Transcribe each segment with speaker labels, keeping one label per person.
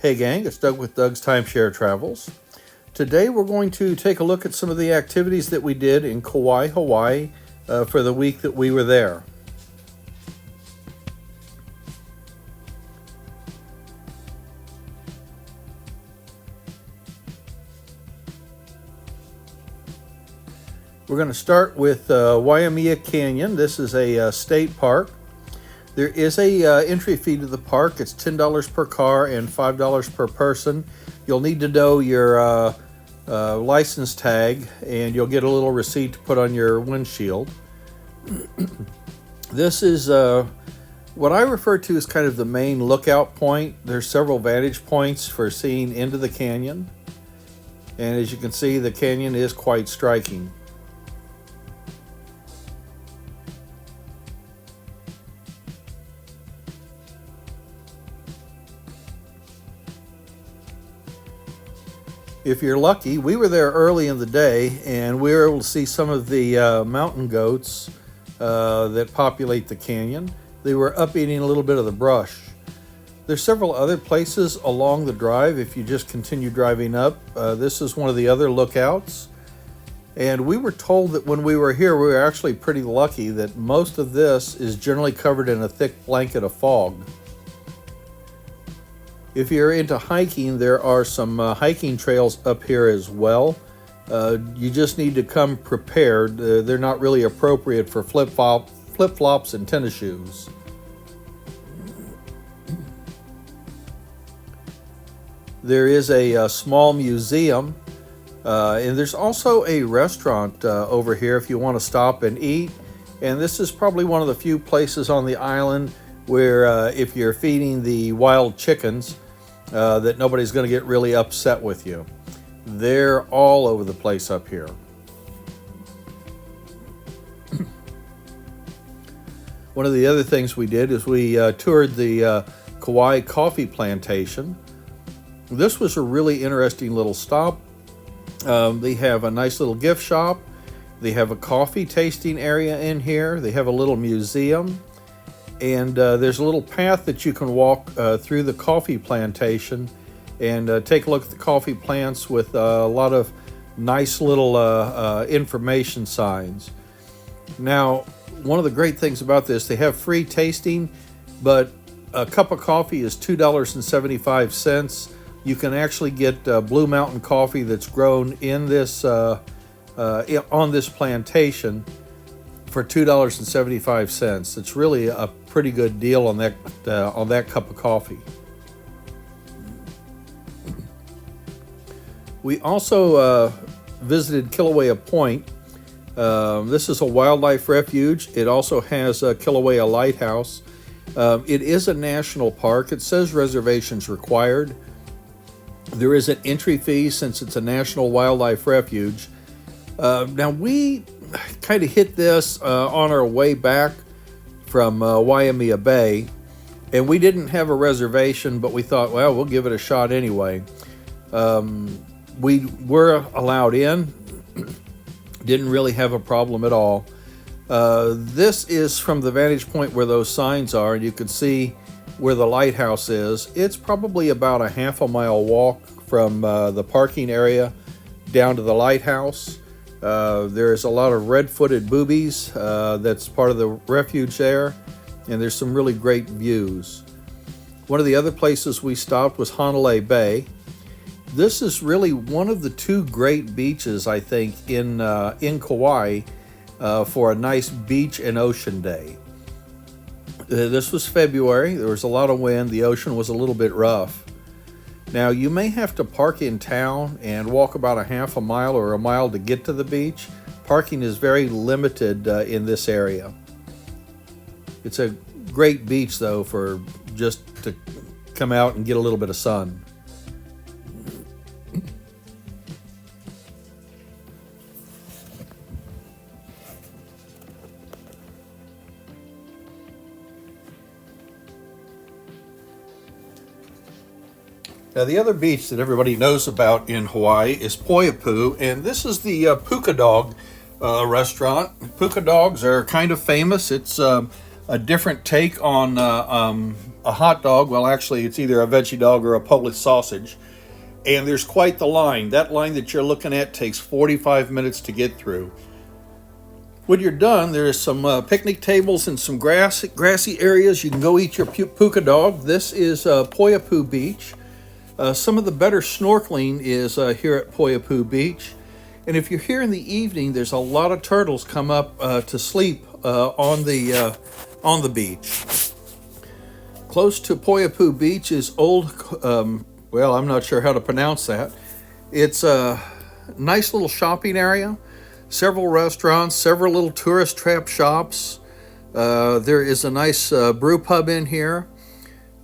Speaker 1: Hey gang, it's Doug with Doug's Timeshare Travels. Today we're going to take a look at some of the activities that we did in Kaua'i Hawaii for the week that we were there. We're going to start with Waimea Canyon. This is a state park. There is a entry fee to the park. It's $10 per car and $5 per person. You'll need to know your license tag, and you'll get a little receipt to put on your windshield. This is what I refer to as kind of the main lookout point. There's several vantage points for seeing into the canyon. And as you can see, the canyon is quite striking. If you're lucky, we were there early in the day and we were able to see some of the mountain goats that populate the canyon. They were up eating a little bit of the brush. There's several other places along the drive if you just continue driving up. This is one of the other lookouts. And we were told that when we were here, we were actually pretty lucky that most of this is generally covered in a thick blanket of fog. If you're into hiking, there are some hiking trails up here as well. You just need to come prepared. They're not really appropriate for flip-flops and tennis shoes. There is a small museum, and there's also a restaurant over here if you want to stop and eat. And this is probably one of the few places on the island where if you're feeding the wild chickens, that nobody's going to get really upset with you. They're all over the place up here. One of the other things we did is we toured the Kauai coffee plantation. This was a really interesting little stop. They have a nice little gift shop. They have a coffee tasting area in here. They have a little museum. And there's a little path that you can walk through the coffee plantation and take a look at the coffee plants with a lot of nice little information signs. Now, one of the great things about this, they have free tasting, but a cup of coffee is $2.75. You can actually get Blue Mountain coffee that's grown in this on this plantation for $2.75. It's really a pretty good deal on that cup of coffee. We also visited Kilauea Point. This is a wildlife refuge. It also has a Kilauea Lighthouse. It is a national park. It says reservations required. There is an entry fee since it's a national wildlife refuge. Now we kind of hit this on our way back from Waimea Bay, and we didn't have a reservation, but we thought, well, we'll give it a shot anyway. We were allowed in, didn't really have a problem at all. This is from the vantage point where those signs are, and you can see where the lighthouse is. It's probably about a half a mile walk from the parking area down to the lighthouse. There's a lot of red-footed boobies that's part of the refuge there, and there's some really great views. One of the other places we stopped was Hanalei Bay. This is really one of the two great beaches, I think, in Kauai for a nice beach and ocean day. This was February. There was a lot of wind. The ocean was a little bit rough. Now, you may have to park in town and walk about a half a mile or a mile to get to the beach. Parking is very limited in this area. It's a great beach, though, for just to come out and get a little bit of sun. Now, the other beach that everybody knows about in Hawaii is Poiapu, and this is the Puka Dog restaurant. Puka Dogs are kind of famous. It's a a different take on a hot dog. Well, actually, it's either a veggie dog or a Polish sausage. And there's quite the line. That line that you're looking at takes 45 minutes to get through. When you're done, there's some picnic tables and some grassy areas. You can go eat your puka dog. This is Poiapu Beach. Some of the better snorkeling is here at Poiapu Beach. And if you're here in the evening, there's a lot of turtles come up to sleep on the beach. Close to Poiapu Beach is old, well, I'm not sure how to pronounce that. It's a nice little shopping area, several restaurants, several little tourist trap shops. There is a nice brew pub in here.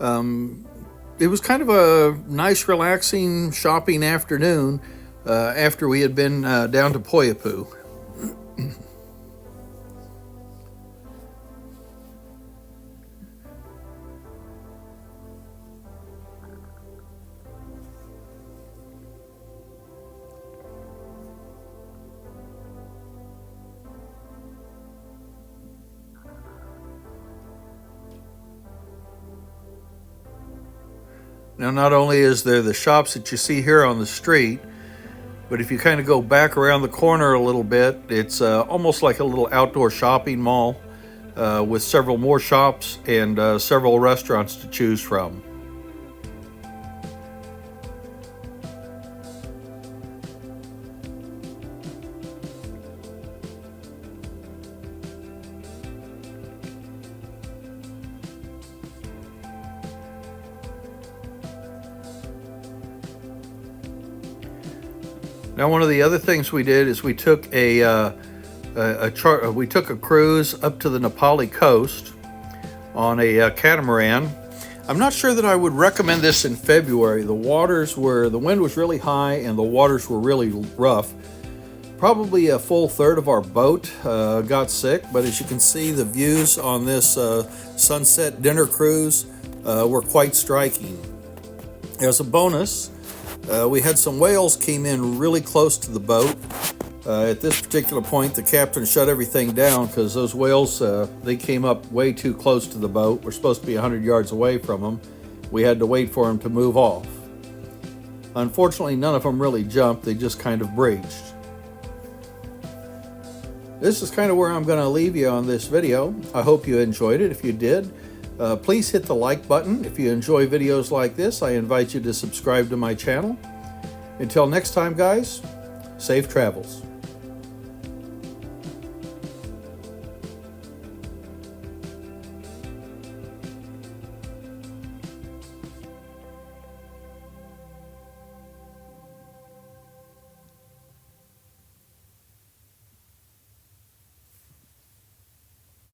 Speaker 1: It was kind of a nice, relaxing shopping afternoon after we had been down to Poiapu. Now, not only is there the shops that you see here on the street, but if you kind of go back around the corner a little bit, it's almost like a little outdoor shopping mall with several more shops and several restaurants to choose from. Now, one of the other things we did is we took a cruise up to the Nepali coast on a catamaran. I'm not sure that I would recommend this in February. The wind was really high and the waters were really rough. Probably a full third of our boat got sick, but as you can see, the views on this sunset dinner cruise were quite striking. As a bonus, we had some whales came in really close to the boat. At this particular point, the captain shut everything down because those whales, they came up way too close to the boat. We're supposed to be 100 yards away from them. We had to wait for them to move off. Unfortunately, none of them really jumped. They just kind of breached. This is kind of where I'm going to leave you on this video. I hope you enjoyed it. If you did, please hit the like button. If you enjoy videos like this, I invite you to subscribe to my channel. Until next time, guys, safe travels.